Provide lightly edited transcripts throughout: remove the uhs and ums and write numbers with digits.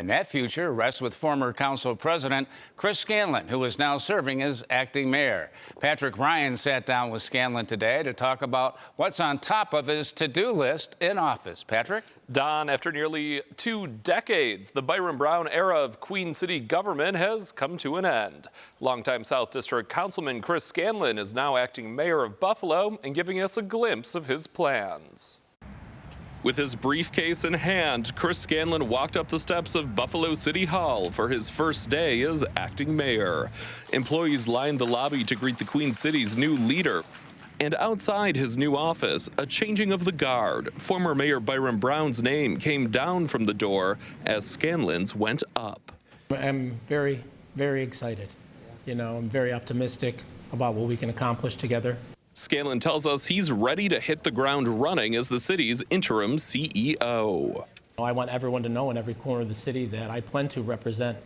And that future rests with former council president Chris Scanlon, who is now serving as acting mayor. Patrick Ryan sat down with Scanlon today to talk about what's on top of his to-do list in office. Patrick? Don, after nearly 2 decades, the Byron Brown era of Queen City government has come to an end. Longtime South District Councilman Chris Scanlon is now acting mayor of Buffalo and giving us a glimpse of his plans. With his briefcase in hand, Chris Scanlon walked up the steps of Buffalo City Hall for his first day as acting mayor. Employees lined the lobby to greet the Queen City's new leader. And outside his new office, a changing of the guard. Former Mayor Byron Brown's name came down from the door as Scanlon's went up. I'm very, very excited. I'm very optimistic about what we can accomplish together. Scanlon tells us he's ready to hit the ground running as the city's interim CEO. I want everyone to know in every corner of the city that I plan to represent,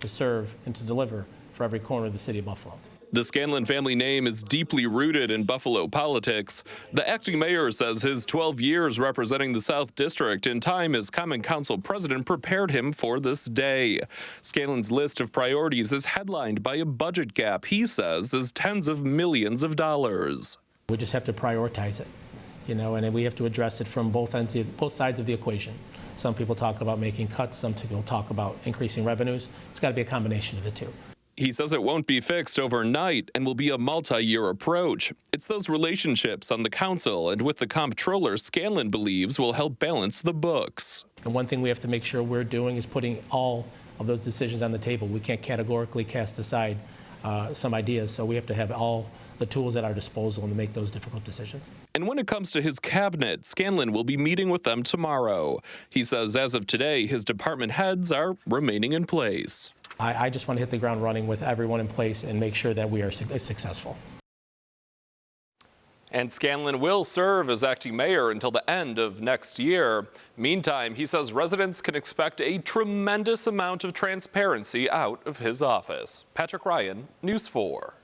to serve, and to deliver for every corner of the city of Buffalo. The Scanlon family name is deeply rooted in Buffalo politics. The acting mayor says his 12 years representing the South District in time as Common Council president prepared him for this day. Scanlon's list of priorities is headlined by a budget gap he says is tens of millions of dollars. We just have to prioritize it, and we have to address it from both sides of the equation. Some people talk about making cuts, some people talk about increasing revenues. It's got to be a combination of the two. He says it won't be fixed overnight and will be a multi-year approach. It's those relationships on the council and with the comptroller Scanlon believes will help balance the books. And one thing we have to make sure we're doing is putting all of those decisions on the table. We can't categorically cast aside some ideas, so we have to have all the tools at our disposal to make those difficult decisions. And when it comes to his cabinet, Scanlon will be meeting with them tomorrow. He says as of today, his department heads are remaining in place. I just want to hit the ground running with everyone in place and make sure that we are successful. And Scanlon will serve as acting mayor until the end of next year. Meantime, he says residents can expect a tremendous amount of transparency out of his office. Patrick Ryan, News 4.